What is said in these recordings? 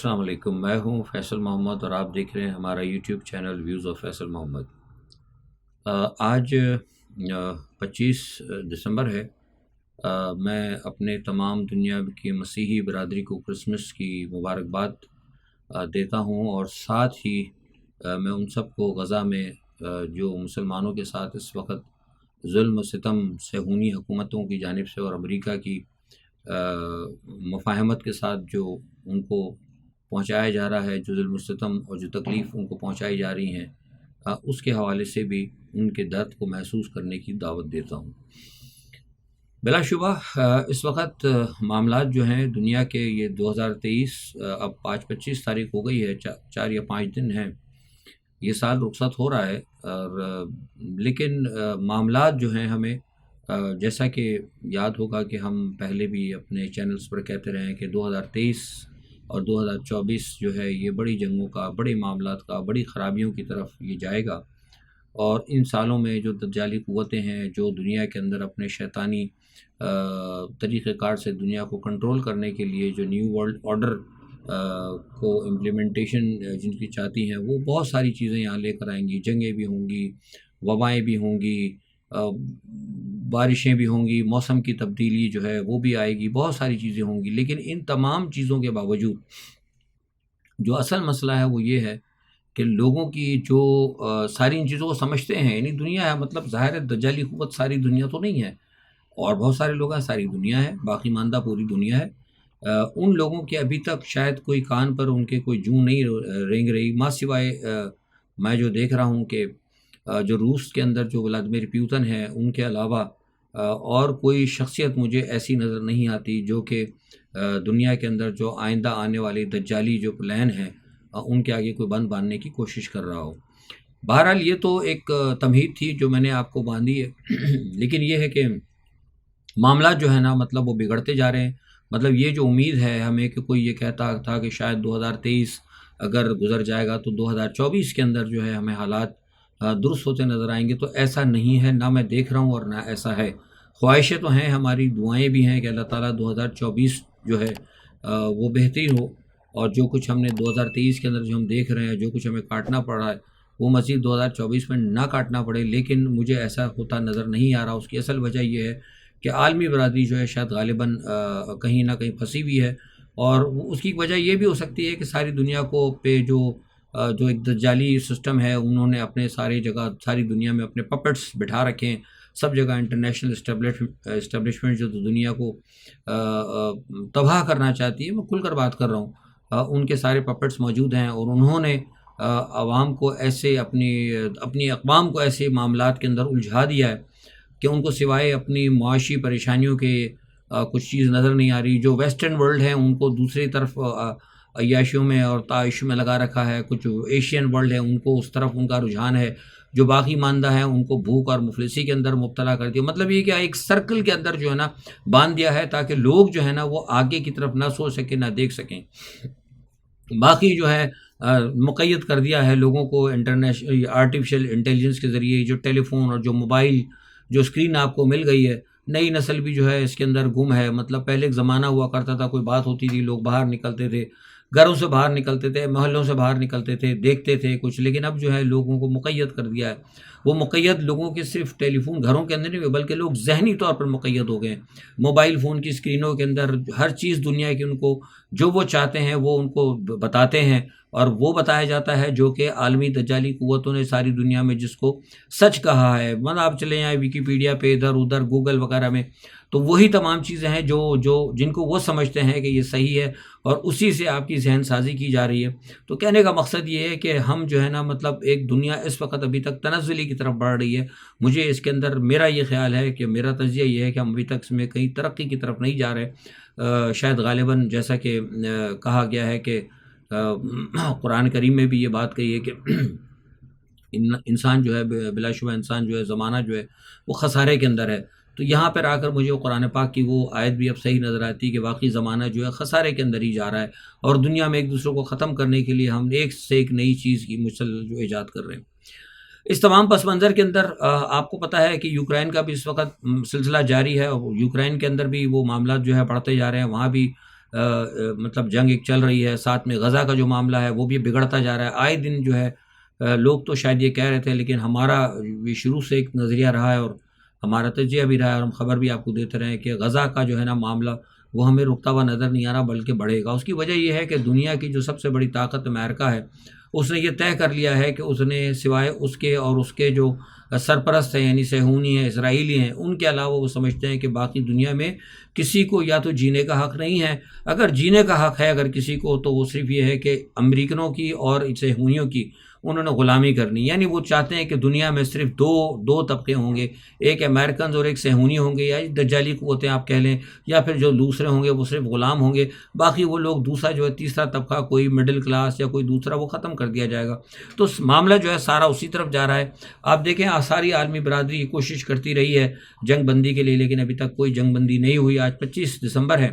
السلام علیکم، میں ہوں فیصل محمد اور آپ دیکھ رہے ہیں ہمارا YouTube channel views of Faisal Muhammad. آج 25 دسمبر ہے۔ میں اپنے تمام دنیا کی مسیحی برادری کو کرسمس کی مبارکباد دیتا ہوں، اور ساتھ ہی میں ان سب کو غزہ میں جو مسلمانوں کے ساتھ اس وقت ظلم و ستم صہیونی حکومتوں کی جانب سے اور امریکہ کی مفاہمت کے ساتھ جو ان کو پہنچایا جا رہا ہے، جو ظلم و ستم اور جو تکلیف ان کو پہنچائی جا رہی ہیں، اس کے حوالے سے بھی ان کے درد کو محسوس کرنے کی دعوت دیتا ہوں۔ بلا شبہ اس وقت معاملات جو ہیں دنیا کے، یہ 2023 اب 25 تاریخ ہو گئی ہے، 4 یا 5 دن ہیں، یہ سال رخصت ہو رہا ہے، اور لیکن معاملات جو ہیں ہمیں جیسا کہ یاد ہوگا کہ ہم پہلے بھی اپنے چینلز پر کہتے رہے ہیں کہ 2023 اور 2024 جو ہے یہ بڑی جنگوں کا، بڑے معاملات کا، بڑی خرابیوں کی طرف یہ جائے گا، اور ان سالوں میں جو دجالی قوتیں ہیں جو دنیا کے اندر اپنے شیطانی طریقہ کار سے دنیا کو کنٹرول کرنے کے لیے جو نیو ورلڈ آرڈر کو امپلیمنٹیشن جن کی چاہتی ہیں، وہ بہت ساری چیزیں یہاں لے کر آئیں گی۔ جنگیں بھی ہوں گی، وبائیں بھی ہوں گی، بارشیں بھی ہوں گی، موسم کی تبدیلی جو ہے وہ بھی آئے گی، بہت ساری چیزیں ہوں گی۔ لیکن ان تمام چیزوں کے باوجود جو اصل مسئلہ ہے وہ یہ ہے کہ لوگوں کی جو ساری ان چیزوں کو سمجھتے ہیں، یعنی دنیا ہے، مطلب ظاہر ہے دجالی قوت ساری دنیا تو نہیں ہے، اور بہت سارے لوگ ہیں، ساری دنیا ہے، باقی ماندہ پوری دنیا ہے۔ ان لوگوں کے ابھی تک شاید کوئی کان پر ان کے کوئی جوں نہیں رینگ رہی، ماں سوائے میں جو دیکھ رہا ہوں کہ جو روس کے اندر جو ولادیمیر پیوتن ہے، ان کے علاوہ اور کوئی شخصیت مجھے ایسی نظر نہیں آتی جو کہ دنیا کے اندر جو آئندہ آنے والی دجالی جو پلان ہے ان کے آگے کوئی بند باندھنے کی کوشش کر رہا ہو۔ بہرحال یہ تو ایک تمہید تھی جو میں نے آپ کو باندھی ہے، لیکن یہ ہے کہ معاملات جو ہے نا، مطلب وہ بگڑتے جا رہے ہیں۔ مطلب یہ جو امید ہے ہمیں کہ کوئی یہ کہتا تھا کہ شاید 2023 اگر گزر جائے گا تو 2024 کے اندر جو ہے ہمیں حالات درست ہوتے نظر آئیں گے، تو ایسا نہیں ہے، نہ میں دیکھ رہا ہوں اور نہ ایسا ہے۔ خواہشیں تو ہیں، ہماری دعائیں بھی ہیں کہ اللہ تعالیٰ 2024 جو ہے وہ بہترین ہو، اور جو کچھ ہم نے 2023 کے اندر جو ہم دیکھ رہے ہیں، جو کچھ ہمیں کاٹنا پڑ رہا ہے، وہ مزید 2024 میں نہ کاٹنا پڑے۔ لیکن مجھے ایسا ہوتا نظر نہیں آ رہا۔ اس کی اصل وجہ یہ ہے کہ عالمی برادری جو ہے شاید غالباً کہیں نہ کہیں پھنسی ہوئی ہے، اور اس کی وجہ یہ بھی ہو سکتی ہے کہ ساری دنیا کو پہ جو ایک دجالی سسٹم ہے، انہوں نے اپنے ساری دنیا میں اپنے پپٹس بٹھا رکھے ہیں، سب جگہ انٹرنیشنل اسٹیبلشمنٹ جو دنیا کو تباہ کرنا چاہتی ہے، میں کھل کر بات کر رہا ہوں، ان کے سارے پپٹس موجود ہیں، اور انہوں نے عوام کو ایسے اپنی اقوام کو ایسے معاملات کے اندر الجھا دیا ہے کہ ان کو سوائے اپنی معاشی پریشانیوں کے کچھ چیز نظر نہیں آ رہی۔ جو ویسٹرن ورلڈ ہیں ان کو دوسری طرف عیاشیوں میں اور تعیش میں لگا رکھا ہے، کچھ ایشین ورلڈ ہے ان کو اس طرف ان کا رجحان ہے، جو باقی ماندہ ہیں ان کو بھوک اور مفلسی کے اندر مبتلا کر دیا۔ مطلب یہ کہ ایک سرکل کے اندر جو ہے نا باندھ دیا ہے، تاکہ لوگ جو ہے نا وہ آگے کی طرف نہ سوچ سکیں، نہ دیکھ سکیں۔ باقی جو ہے مقید کر دیا ہے لوگوں کو انٹرنیشنل آرٹیفیشل انٹیلیجنس کے ذریعے، جو ٹیلی فون اور جو موبائل جو اسکرین آپ کو مل گئی ہے، نئی نسل بھی جو ہے اس کے اندر گم ہے۔ مطلب پہلے ایک زمانہ ہوا کرتا تھا، کوئی بات ہوتی تھی، لوگ باہر نکلتے تھے، گھروں سے باہر نکلتے تھے، محلوں سے باہر نکلتے تھے، دیکھتے تھے کچھ، لیکن اب جو ہے لوگوں کو مقید کر دیا ہے۔ وہ مقید لوگوں کے صرف ٹیلی فون گھروں کے اندر نہیں ہوئے، بلکہ لوگ ذہنی طور پر مقید ہو گئے ہیں۔ موبائل فون کی اسکرینوں کے اندر ہر چیز دنیا کی ان کو جو وہ چاہتے ہیں وہ ان کو بتاتے ہیں، اور وہ بتایا جاتا ہے جو کہ عالمی دجالی قوتوں نے ساری دنیا میں جس کو سچ کہا ہے۔ مطلب آپ چلے جائیں ویکیپیڈیا پہ، ادھر ادھر گوگل وغیرہ میں، تو وہی تمام چیزیں ہیں جو جن کو وہ سمجھتے ہیں کہ یہ صحیح ہے، اور اسی سے آپ کی ذہن سازی کی جا رہی ہے۔ تو کہنے کا مقصد یہ ہے کہ ہم جو ہے نا، مطلب ایک دنیا اس وقت ابھی تک تنزلی کی طرف بڑھ رہی ہے۔ مجھے اس کے اندر میرا یہ خیال ہے کہ میرا تجزیہ یہ ہے کہ ہم ابھی تک اس میں کہیں ترقی کی طرف نہیں جا رہے۔ شاید غالباً جیسا کہ کہا گیا ہے کہ قرآن کریم میں بھی یہ بات کہی ہے کہ انسان جو ہے، بلا شبہ انسان جو ہے، زمانہ جو ہے وہ خسارے کے اندر ہے۔ تو یہاں پر آ کر مجھے قرآن پاک کی وہ آیت بھی اب صحیح نظر آتی ہے کہ واقعی زمانہ جو ہے خسارے کے اندر ہی جا رہا ہے، اور دنیا میں ایک دوسرے کو ختم کرنے کے لیے ہم ایک سے ایک نئی چیز کی مسلسل جو ایجاد کر رہے ہیں۔ اس تمام پس منظر کے اندر آپ کو پتہ ہے کہ یوکرائن کا بھی اس وقت سلسلہ جاری ہے، اور یوکرائن کے اندر بھی وہ معاملات جو ہے بڑھتے جا رہے ہیں۔ وہاں بھی مطلب جنگ ایک چل رہی ہے، ساتھ میں غزہ کا جو معاملہ ہے وہ بھی بگڑتا جا رہا ہے آئے دن جو ہے۔ لوگ تو شاید یہ کہہ رہے تھے، لیکن ہمارا یہ شروع سے ایک نظریہ رہا ہے اور ہمارا تجزیہ بھی رہا ہے، اور ہم خبر بھی آپ کو دیتے رہے ہیں کہ غزہ کا جو ہے نا معاملہ وہ ہمیں رکتا ہوا نظر نہیں آ رہا، بلکہ بڑھے گا۔ اس کی وجہ یہ ہے کہ دنیا کی جو سب سے بڑی طاقت امریکہ ہے، اس نے یہ طے کر لیا ہے کہ اس نے سوائے اس کے اور اس کے جو سرپرست ہیں، یعنی صہیونی ہیں، اسرائیلی ہیں، ان کے علاوہ وہ سمجھتے ہیں کہ باقی دنیا میں کسی کو یا تو جینے کا حق نہیں ہے۔ اگر جینے کا حق ہے اگر کسی کو، تو وہ صرف یہ ہے کہ امریکنوں کی اور صہیونیوں کی انہوں نے غلامی کرنی، یعنی وہ چاہتے ہیں کہ دنیا میں صرف دو طبقے ہوں گے، ایک امریکنز اور ایک صہیونی ہوں گے، یا دجالی قوتیں آپ کہہ لیں، یا پھر جو دوسرے ہوں گے وہ صرف غلام ہوں گے، باقی وہ لوگ دوسرا جو ہے تیسرا طبقہ کوئی مڈل کلاس یا کوئی دوسرا وہ ختم کر دیا جائے گا۔ تو معاملہ جو ہے سارا اسی طرف جا رہا ہے۔ آپ دیکھیں ساری عالمی برادری کوشش کرتی رہی ہے جنگ بندی کے لیے، لیکن ابھی تک کوئی جنگ بندی نہیں ہوئی۔ آج 25 دسمبر ہے،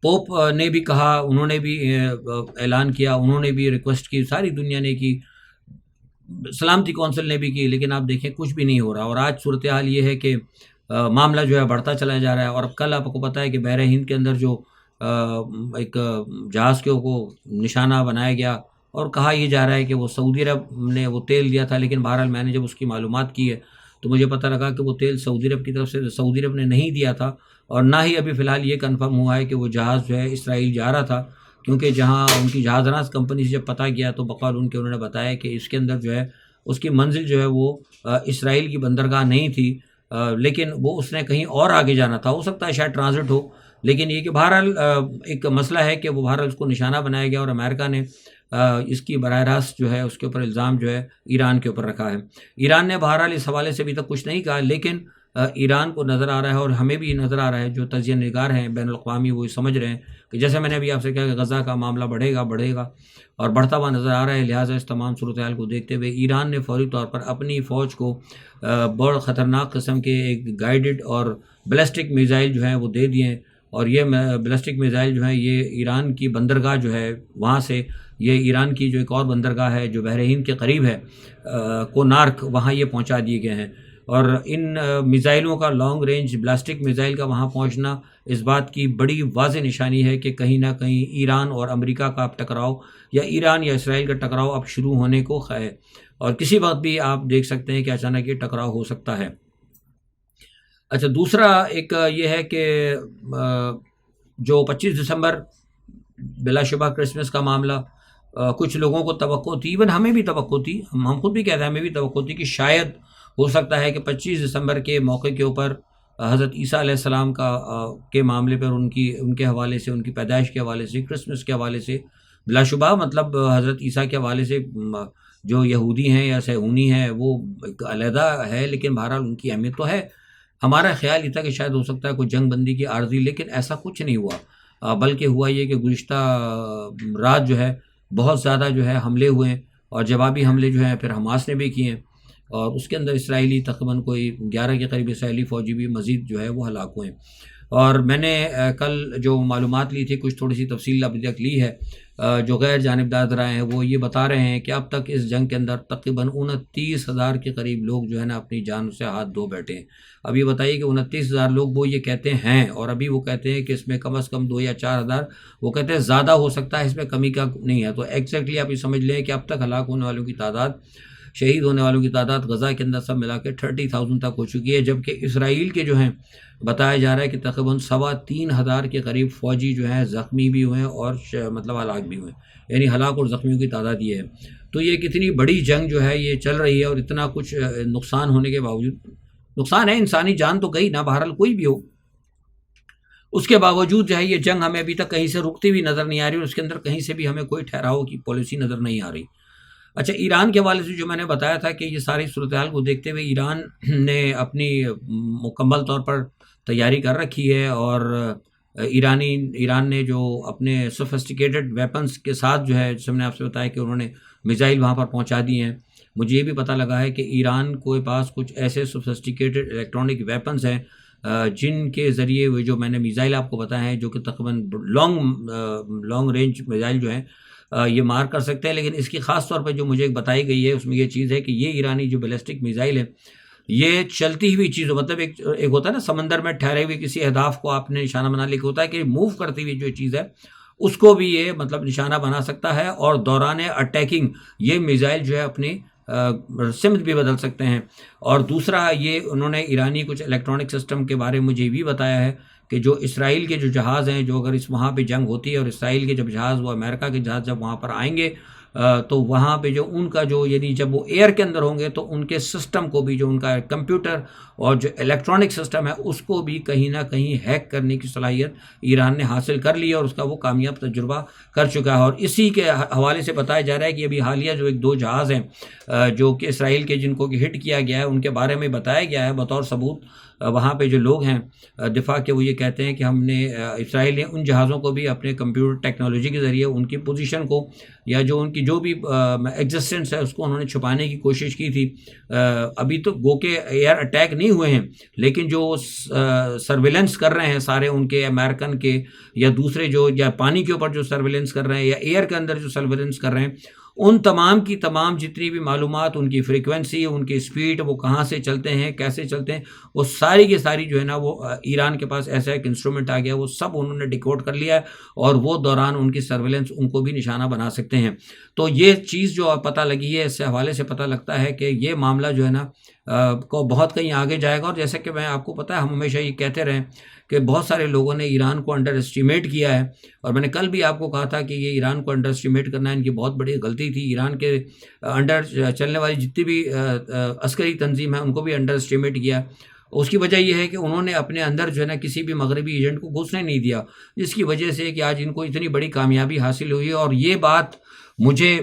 پوپ نے بھی کہا، انہوں نے بھی اعلان کیا، انہوں نے بھی ریکویسٹ کی، ساری دنیا نے کی، سلامتی کونسل نے بھی کی، لیکن آپ دیکھیں کچھ بھی نہیں ہو رہا۔ اور آج صورتحال یہ ہے کہ معاملہ جو ہے بڑھتا چلا جا رہا ہے۔ اور اب کل آپ کو پتہ ہے کہ بحر ہند کے اندر جو ایک جہاز کے کو نشانہ بنایا گیا، اور کہا یہ جا رہا ہے کہ وہ سعودی عرب نے وہ تیل دیا تھا، لیکن بہرحال میں نے جب اس کی معلومات کی ہے تو مجھے پتہ لگا کہ وہ تیل سعودی عرب کی طرف سے سعودی عرب نے نہیں دیا تھا، اور نہ ہی ابھی فی الحال یہ کنفرم ہوا ہے کہ وہ جہاز جو ہے اسرائیل جا رہا تھا، کیونکہ جہاں ان کی جہاز راز کمپنی سے جب پتہ کیا تو بقول ان کے انہوں نے بتایا کہ اس کے اندر جو ہے اس کی منزل جو ہے وہ اسرائیل کی بندرگاہ نہیں تھی، لیکن وہ اس نے کہیں اور آگے جانا تھا، ہو سکتا ہے شاید ٹرانزٹ ہو، لیکن یہ کہ بہرحال ایک مسئلہ ہے کہ وہ بہرحال اس کو نشانہ بنایا گیا، اور امریکہ نے اس کی براہ راست جو ہے اس کے اوپر الزام جو ہے ایران کے اوپر رکھا ہے۔ ایران نے بہرحال اس حوالے سے ابھی تک کچھ نہیں کہا، لیکن ایران کو نظر آ رہا ہے اور ہمیں بھی نظر آ رہا ہے، جو تجزیہ نگار ہیں بین الاقوامی وہ سمجھ رہے ہیں کہ جیسے میں نے ابھی آپ سے کہا کہ غزہ کا معاملہ بڑھے گا اور بڑھتا ہوا نظر آ رہا ہے، لہٰذا اس تمام صورتحال کو دیکھتے ہوئے ایران نے فوری طور پر اپنی فوج کو بڑا خطرناک قسم کے ایک گائیڈڈ اور بیلسٹک میزائل جو ہیں وہ دے دیے ہیں، اور یہ بیلسٹک میزائل جو ہیں یہ ایران کی بندرگاہ جو ہے وہاں سے، یہ ایران کی جو ایک اور بندرگاہ ہے جو بحر ہند کے قریب ہے کونارک، وہاں یہ پہنچا دیے گئے ہیں۔ اور ان میزائلوں کا لانگ رینج بلاسٹک میزائل کا وہاں پہنچنا اس بات کی بڑی واضح نشانی ہے کہ کہیں نہ کہیں ایران اور امریکہ کا اب ٹکراؤ، یا ایران یا اسرائیل کا ٹکراؤ اب شروع ہونے کو ہے، اور کسی وقت بھی آپ دیکھ سکتے ہیں کہ اچانک یہ ٹکراؤ ہو سکتا ہے۔ اچھا، دوسرا ایک یہ ہے کہ جو 25 دسمبر بلا شبہ کرسمس کا معاملہ، کچھ لوگوں کو توقع تھی، ایون ہمیں بھی توقع تھی، ہم خود بھی کہتے ہیں ہمیں بھی توقع تھی کہ شاید ہو سکتا ہے کہ 25 دسمبر کے موقع کے اوپر حضرت عیسیٰ علیہ السلام کے معاملے پر ان کے حوالے سے، ان کی پیدائش کے حوالے سے، کرسمس کے حوالے سے، بلا شبہ مطلب حضرت عیسیٰ کے حوالے سے جو یہودی ہیں یا صہیونی ہیں وہ ایک علیحدہ ہے، لیکن بہرحال ان کی اہمیت تو ہے۔ ہمارا خیال یہ تھا کہ شاید ہو سکتا ہے کوئی جنگ بندی کی عارضی، لیکن ایسا کچھ نہیں ہوا، بلکہ ہوا یہ کہ گزشتہ رات جو ہے بہت زیادہ جو ہے حملے ہوئے ہیں، اور جوابی حملے جو ہیں پھر حماس نے بھی کیے ہیں، اور اس کے اندر اسرائیلی تقریباً کوئی 11 کے قریب اسرائیلی فوجی بھی مزید جو ہے وہ ہلاک ہوئے ہیں۔ اور میں نے کل جو معلومات لی تھی، کچھ تھوڑی سی تفصیل ابھی تک لی ہے، جو غیر جانبدار ذرائع ہیں وہ یہ بتا رہے ہیں کہ اب تک اس جنگ کے اندر تقریباً 29,000 کے قریب لوگ جو ہے نا اپنی جان سے ہاتھ دھو بیٹھے ہیں۔ اب یہ بتائیے کہ 29,000 لوگ وہ یہ کہتے ہیں، اور ابھی وہ کہتے ہیں کہ اس میں کم از کم 2 یا 4,000 وہ کہتے ہیں زیادہ ہو سکتا ہے، اس میں کمی کا نہیں ہے۔ تو ایگزیکٹلی آپ یہ سمجھ لیں کہ اب تک ہلاک ہونے والوں کی تعداد، شہید ہونے والوں کی تعداد غزہ کے اندر سب ملا کے 30,000 تک ہو چکی ہے، جبکہ اسرائیل کے جو ہیں بتایا جا رہا ہے کہ تقریباً 3,2500 کے قریب فوجی جو ہیں زخمی بھی ہوئے ہیں اور مطلب ہلاک بھی ہوئے ہیں، یعنی ہلاک اور زخمیوں کی تعداد یہ ہے۔ تو یہ کتنی بڑی جنگ جو ہے یہ چل رہی ہے، اور اتنا کچھ نقصان ہونے کے باوجود، نقصان ہے، انسانی جان تو گئی نہ، بہرحال کوئی بھی ہو، اس کے باوجود جو ہے یہ جنگ ہمیں ابھی تک کہیں سے رکتی بھی نظر نہیں آ رہی، اور اس کے اندر کہیں سے بھی ہمیں کوئی ٹھہراؤ کی پالیسی نظر نہیں آ رہی۔ اچھا، ایران کے حوالے سے جو میں نے بتایا تھا کہ یہ ساری صورتحال کو دیکھتے ہوئے ایران نے اپنی مکمل طور پر تیاری کر رکھی ہے، اور ایران نے جو اپنے سوفسٹیکیٹڈ ویپنز کے ساتھ جو ہے، جیسے میں نے آپ سے بتایا کہ انہوں نے میزائل وہاں پر پہنچا دیے ہیں۔ مجھے یہ بھی پتہ لگا ہے کہ ایران کے پاس کچھ ایسے سوفسٹیکیٹڈ الیکٹرانک ویپنز ہیں جن کے ذریعے وہ جو میں نے میزائل آپ کو بتایا ہے، جو کہ تقریباً لانگ رینج میزائل جو ہیں یہ مار کر سکتے ہیں، لیکن اس کی خاص طور پہ جو مجھے بتائی گئی ہے اس میں یہ چیز ہے کہ یہ ایرانی جو بیلسٹک میزائل ہے یہ چلتی ہوئی چیز مطلب ایک ہوتا ہے نا سمندر میں ٹھہرے ہوئے کسی اہداف کو آپ نے نشانہ بنا لیا، ہوتا ہے کہ موو کرتی ہوئی جو چیز ہے اس کو بھی یہ مطلب نشانہ بنا سکتا ہے، اور دوران اٹیکنگ یہ میزائل جو ہے اپنی سمت بھی بدل سکتے ہیں۔ اور دوسرا یہ انہوں نے ایرانی کچھ الیکٹرانک سسٹم کے بارے میں مجھے بھی بتایا ہے کہ جو اسرائیل کے جو جہاز ہیں، جو اگر اس وہاں پہ جنگ ہوتی ہے اور اسرائیل کے جب جہاز وہ امریکہ کے جہاز جب وہاں پر آئیں گے تو وہاں پہ جو ان کا جو یعنی جب وہ ایئر کے اندر ہوں گے تو ان کے سسٹم کو بھی، جو ان کا کمپیوٹر اور جو الیکٹرانک سسٹم ہے اس کو بھی کہیں نہ کہیں ہیک کرنے کی صلاحیت ایران نے حاصل کر لی ہے، اور اس کا وہ کامیاب تجربہ کر چکا ہے۔ اور اسی کے حوالے سے بتایا جا رہا ہے کہ ابھی حالیہ جو ایک 2 جہاز ہیں جو کہ اسرائیل کے جن کو ہٹ کیا گیا ہے، ان کے بارے میں بتایا گیا ہے بطور ثبوت، وہاں پہ جو لوگ ہیں دفاع کے وہ یہ کہتے ہیں کہ ہم نے اسرائیل نے ان جہازوں کو بھی اپنے کمپیوٹر ٹیکنالوجی کے ذریعے ان کی پوزیشن کو یا جو ان کی جو بھی ایگزسٹنس ہے اس کو انہوں نے چھپانے کی کوشش کی تھی۔ ابھی تو گو کہ ایئر اٹیک نہیں ہوئے ہیں، لیکن جو سرویلنس کر رہے ہیں سارے ان کے امریکن کے یا دوسرے جو یا پانی کے اوپر جو سرویلنس کر رہے ہیں یا ایئر کے اندر جو سرویلنس کر رہے ہیں، ان تمام کی تمام جتنی بھی معلومات، ان کی فریکوینسی، ان کی اسپیڈ، وہ کہاں سے چلتے ہیں، کیسے چلتے ہیں، وہ ساری کی ساری جو ہے نا وہ ایران کے پاس ایسا ایک انسٹرومنٹ آ گیا، وہ سب انہوں نے ڈیکوڈ کر لیا ہے، اور وہ دوران ان کی سرویلنس ان کو بھی نشانہ بنا سکتے ہیں۔ تو یہ چیز جو پتہ لگی ہے، اس سے حوالے سے پتہ لگتا ہے کہ یہ معاملہ جو ہے نا کو بہت کہیں آگے جائے گا۔ اور جیسے کہ میں آپ کو پتہ ہے ہم ہمیشہ یہ کہتے رہے کہ بہت سارے لوگوں نے ایران کو انڈر اسٹیمیٹ کیا ہے، اور میں نے کل بھی آپ کو کہا تھا کہ یہ ایران کو انڈر اسٹیمیٹ کرنا ان کی بہت بڑی غلطی تھی۔ ایران کے انڈر چلنے والی جتنی بھی عسکری تنظیم ہے ان کو بھی انڈر اسٹیمیٹ کیا۔ اس کی وجہ یہ ہے کہ انہوں نے اپنے اندر جو ہے نا کسی بھی مغربی ایجنٹ کو گھسنے نہیں دیا، جس کی وجہ سے کہ آج ان کو اتنی بڑی کامیابی حاصل ہوئی ہے۔ اور یہ بات مجھے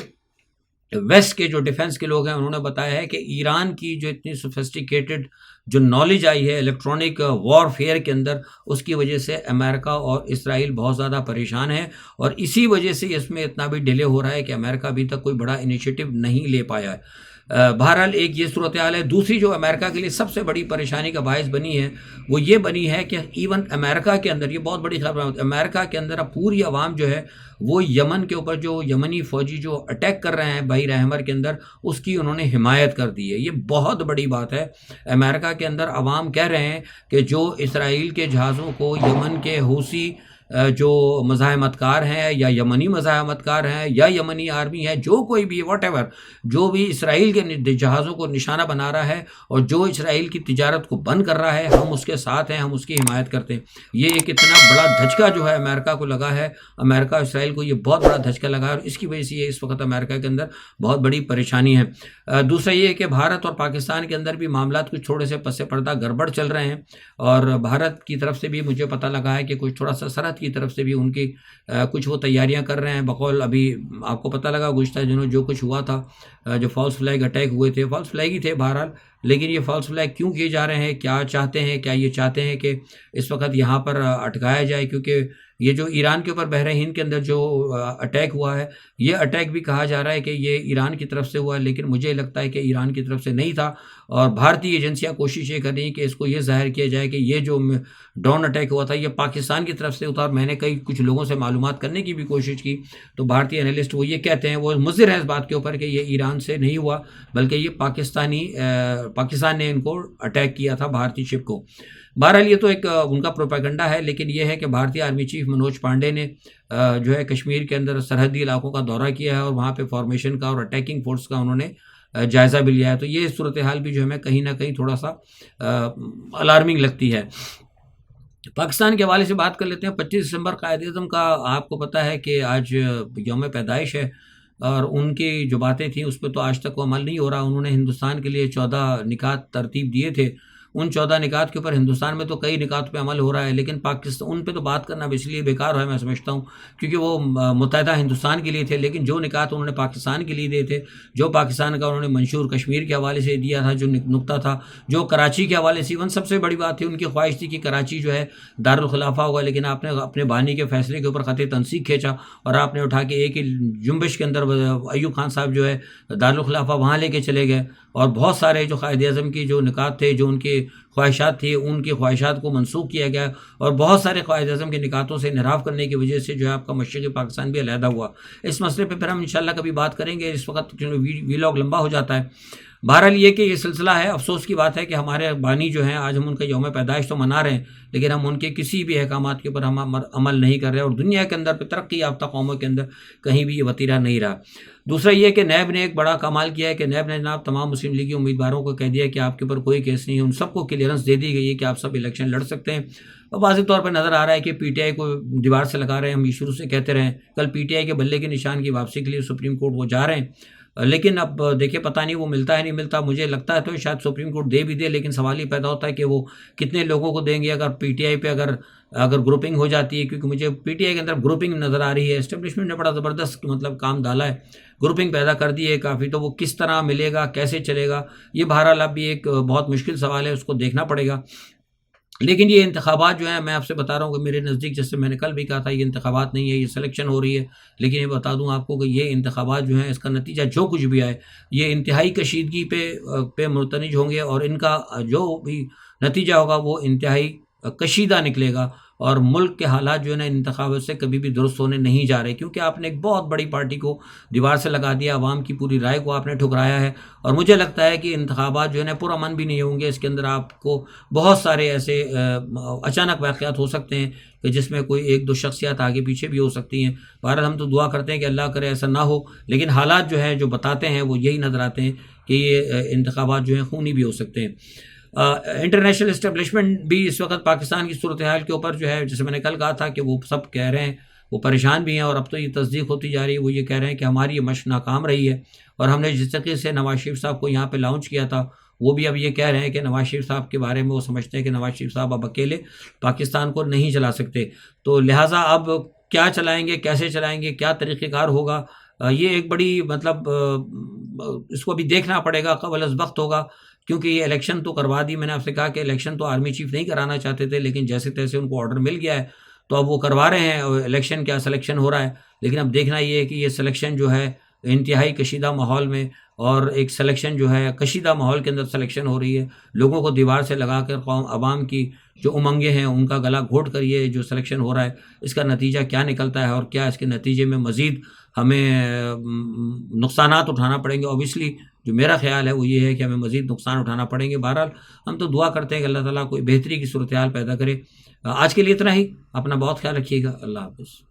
ویسٹ کے جو ڈیفنس کے لوگ ہیں انہوں نے بتایا ہے کہ ایران کی جو اتنی سوفسٹیکیٹڈ جو نالج آئی ہے الیکٹرانک وار فیئر کے اندر، اس کی وجہ سے امریکہ اور اسرائیل بہت زیادہ پریشان ہے، اور اسی وجہ سے اس میں اتنا بھی ڈیلے ہو رہا ہے کہ امریکہ ابھی تک کوئی بڑا انیشیٹو نہیں لے پایا ہے۔ بہرحال ایک یہ صورتحال ہے۔ دوسری جو امریکہ کے لیے سب سے بڑی پریشانی کا باعث بنی ہے وہ یہ بنی ہے کہ ایون امریکہ کے اندر، یہ بہت بڑی خبر ہے، امریکہ کے اندر اب پوری عوام جو ہے وہ یمن کے اوپر جو یمنی فوجی جو اٹیک کر رہے ہیں بحیرہ احمر کے اندر، اس کی انہوں نے حمایت کر دی ہے۔ یہ بہت بڑی بات ہے۔ امریکہ کے اندر عوام کہہ رہے ہیں کہ جو اسرائیل کے جہازوں کو یمن کے حوثی جو مزاحمت کار ہیں یا یمنی مزاحمت کار ہیں یا یمنی آرمی ہے، جو کوئی بھی واٹ ایور، جو بھی اسرائیل کے جہازوں کو نشانہ بنا رہا ہے اور جو اسرائیل کی تجارت کو بند کر رہا ہے، ہم اس کے ساتھ ہیں، ہم اس کی حمایت کرتے ہیں۔ یہ ایک اتنا بڑا دھچکا جو ہے امریکہ کو لگا ہے، امریکہ اور اسرائیل کو یہ بہت بڑا دھچکا لگا ہے، اور اس کی وجہ سے یہ اس وقت امریکہ کے اندر بہت بڑی پریشانی ہے۔ دوسرا یہ ہے کہ بھارت اور پاکستان کے اندر بھی معاملات کچھ تھوڑے سے پس پردہ گڑبڑ چل رہے ہیں، اور بھارت کی طرف سے بھی مجھے پتہ لگا ہے کہ کچھ تھوڑا سا سرحد کی طرف سے بھی ان کی کچھ وہ تیاریاں کر رہے ہیں، بقول ابھی آپ کو پتہ لگا گزشتہ دنوں جو کچھ ہوا تھا، جو فالس فلیگ اٹیک ہوئے تھے، فالس فلیگ ہی تھے بہرحال، لیکن یہ فالس فلیگ کیوں کیے جا رہے ہیں، کیا چاہتے ہیں؟ کیا یہ چاہتے ہیں کہ اس وقت یہاں پر اٹکایا جائے؟ کیونکہ یہ جو ایران کے اوپر بحر ہند کے اندر جو اٹیک ہوا ہے، یہ اٹیک بھی کہا جا رہا ہے کہ یہ ایران کی طرف سے ہوا ہے، لیکن مجھے لگتا ہے کہ ایران کی طرف سے نہیں تھا، اور بھارتی ایجنسیاں کوشش یہ کر رہی ہیں کہ اس کو یہ ظاہر کیا جائے کہ یہ جو ڈرون اٹیک ہوا تھا یہ پاکستان کی طرف سے ہوتا۔ اور میں نے کچھ لوگوں سے معلومات کرنے کی بھی کوشش کی، تو بھارتی انالسٹ وہ یہ کہتے ہیں، وہ مضر ہے اس بات کے اوپر کہ یہ ایران سے نہیں ہوا، بلکہ یہ پاکستان نے ان کو اٹیک کیا تھا، بھارتی شپ کو۔ بہرحال یہ تو ایک ان کا پروپیگنڈا ہے، لیکن یہ ہے کہ بھارتی آرمی چیف منوج پانڈے نے جو ہے کشمیر کے اندر سرحدی علاقوں کا دورہ کیا ہے، اور وہاں پہ فارمیشن کا اور اٹیکنگ فورس کا انہوں نے جائزہ بھی لیا ہے۔ تو یہ صورتحال بھی جو ہمیں کہیں نہ کہیں تھوڑا سا الارمنگ لگتی ہے۔ پاکستان کے حوالے سے بات کر لیتے ہیں۔ 25 دسمبر قائد اعظم کا آپ کو پتہ ہے کہ آج یوم پیدائش ہے، اور ان کی جو باتیں تھیں اس پہ تو آج تک وہ عمل نہیں ہو رہا۔ انہوں نے ہندوستان کے لیے 14 نکات ترتیب دیے تھے، ان 14 نکات کے اوپر ہندوستان میں تو کئی نکات پہ عمل ہو رہا ہے، لیکن پاکستان ان پہ تو بات کرنا اس لیے بیکار ہے میں سمجھتا ہوں، کیونکہ وہ متحدہ ہندوستان کے لیے تھے، لیکن جو نکات انہوں نے پاکستان کے لیے دیے تھے، جو پاکستان کا انہوں نے منشور کشمیر کے حوالے سے دیا تھا، جو نقطہ تھا، جو کراچی کے حوالے سے، سب سے بڑی بات تھی ان کی خواہش تھی کہ کراچی جو ہے دارالخلافہ ہوگا، لیکن آپ نے اپنے بانی کے فیصلے کے اوپر خط تنسیق کھینچا، اور آپ نے اٹھا کے ایک ہی جنبش کے اندر ایوب خان صاحب جو ہے دارالخلافہ وہاں لے کے چلے گئے، اور بہت سارے جو قائد اعظم کی جو نکات تھے، جو ان کی خواہشات تھی، ان کی خواہشات کو منسوخ کیا گیا، اور بہت سارے قائد اعظم کے نکاتوں سے انحراف کرنے کی وجہ سے جو ہے آپ کا مشرقی پاکستان بھی علیحدہ ہوا۔ اس مسئلے پہ پھر ہم انشاءاللہ کبھی بات کریں گے، اس وقت ویلاگ لمبا ہو جاتا ہے۔ بہرحال یہ کہ یہ سلسلہ ہے، افسوس کی بات ہے کہ ہمارے بانی جو ہیں آج ہم ان کا یوم پیدائش تو منا رہے ہیں، لیکن ہم ان کے کسی بھی احکامات کے اوپر ہم عمل نہیں کر رہے، اور دنیا کے اندر ترقی یافتہ قوموں کے اندر کہیں بھی یہ وتیرہ نہیں رہا۔ دوسرا یہ کہ نیب نے ایک بڑا کمال کیا ہے کہ نیب نے جناب تمام مسلم لیگی امیدواروں کو کہہ دیا کہ آپ کے اوپر کوئی کیس نہیں ہے، ان سب کو کلیئرنس دے دی گئی ہے کہ آپ سب الیکشن لڑ سکتے ہیں۔ اور واضح طور پر نظر آ رہا ہے کہ پی ٹی آئی کو دیوار سے لگا رہے ہیں، ہم یہ شروع سے کہتے رہے ہیں، کل پی ٹی آئی کے بلے کے نشان کی واپسی کے لیے سپریم کورٹ وہ جا رہے ہیں، لیکن اب دیکھیں پتہ نہیں وہ ملتا ہے نہیں ملتا، مجھے لگتا ہے تو شاید سپریم کورٹ دے بھی دے، لیکن سوال ہی پیدا ہوتا ہے کہ وہ کتنے لوگوں کو دیں گے اگر پی ٹی آئی پہ اگر گروپنگ ہو جاتی ہے، کیونکہ مجھے پی ٹی آئی کے اندر گروپنگ نظر آ رہی ہے، اسٹیبلشمنٹ نے بڑا زبردست مطلب کام ڈالا ہے، گروپنگ پیدا کر دی ہے کافی، تو وہ کس طرح ملے گا، کیسے چلے گا، یہ بہرحال اب بھی ایک بہت مشکل سوال ہے، اس کو دیکھنا پڑے گا۔ لیکن یہ انتخابات جو ہیں میں آپ سے بتا رہا ہوں کہ میرے نزدیک، جیسے میں نے کل بھی کہا تھا، یہ انتخابات نہیں ہے، یہ سلیکشن ہو رہی ہے، لیکن یہ بتا دوں آپ کو کہ یہ انتخابات جو ہیں اس کا نتیجہ جو کچھ بھی آئے یہ انتہائی کشیدگی پہ مرتنج ہوں گے، اور ان کا جو بھی نتیجہ ہوگا وہ انتہائی کشیدہ نکلے گا، اور ملک کے حالات جو ہے نا انتخابات سے کبھی بھی درست ہونے نہیں جا رہے، کیونکہ آپ نے ایک بہت بڑی پارٹی کو دیوار سے لگا دیا، عوام کی پوری رائے کو آپ نے ٹھکرایا ہے، اور مجھے لگتا ہے کہ انتخابات جو ہے نا پرامن بھی نہیں ہوں گے، اس کے اندر آپ کو بہت سارے ایسے اچانک واقعات ہو سکتے ہیں کہ جس میں کوئی ایک دو شخصیات آگے پیچھے بھی ہو سکتی ہیں۔ بہرحال ہم تو دعا کرتے ہیں کہ اللہ کرے ایسا نہ ہو، لیکن حالات جو ہے جو بتاتے ہیں وہ یہی نظر آتے ہیں کہ یہ انتخابات جو ہیں خونی بھی ہو سکتے ہیں۔ انٹرنیشنل اسٹیبلشمنٹ بھی اس وقت پاکستان کی صورتحال کے اوپر جو ہے، جیسے میں نے کل کہا تھا کہ وہ سب کہہ رہے ہیں، وہ پریشان بھی ہیں، اور اب تو یہ تصدیق ہوتی جا رہی ہے، وہ یہ کہہ رہے ہیں کہ ہماری یہ مشق ناکام رہی ہے، اور ہم نے جس طریقے سے نواز شریف صاحب کو یہاں پہ لانچ کیا تھا، وہ بھی اب یہ کہہ رہے ہیں کہ نواز شریف صاحب کے بارے میں وہ سمجھتے ہیں کہ نواز شریف صاحب اب اکیلے پاکستان کو نہیں چلا سکتے، تو لہٰذا اب کیا چلائیں گے، کیسے چلائیں گے، کیا طریقہ کار ہوگا، یہ ایک بڑی مطلب اس کو بھی دیکھنا پڑے گا، قبل از وقت ہوگا، کیونکہ یہ الیکشن تو کروا دی، میں نے آپ سے کہا کہ الیکشن تو آرمی چیف نہیں کرانا چاہتے تھے، لیکن جیسے تیسے ان کو آرڈر مل گیا ہے تو اب وہ کروا رہے ہیں، اور الیکشن کیا سلیکشن ہو رہا ہے، لیکن اب دیکھنا یہ ہے کہ یہ سلیکشن جو ہے انتہائی کشیدہ ماحول میں، اور ایک سلیکشن جو ہے کشیدہ ماحول کے اندر سلیکشن ہو رہی ہے، لوگوں کو دیوار سے لگا کر عوام کی جو امنگیں ہیں ان کا گلا گھونٹ کر یہ جو سلیکشن ہو رہا ہے، اس کا نتیجہ کیا نکلتا ہے، اور کیا اس کے نتیجے میں مزید ہمیں نقصانات اٹھانا پڑیں گے۔ اوبیسلی جو میرا خیال ہے وہ یہ ہے کہ ہمیں مزید نقصان اٹھانا پڑیں گے۔ بہرحال ہم تو دعا کرتے ہیں کہ اللہ تعالیٰ کوئی بہتری کی صورتحال پیدا کرے۔ آج کے لیے اتنا ہی، اپنا بہت خیال رکھیے گا، اللہ حافظ۔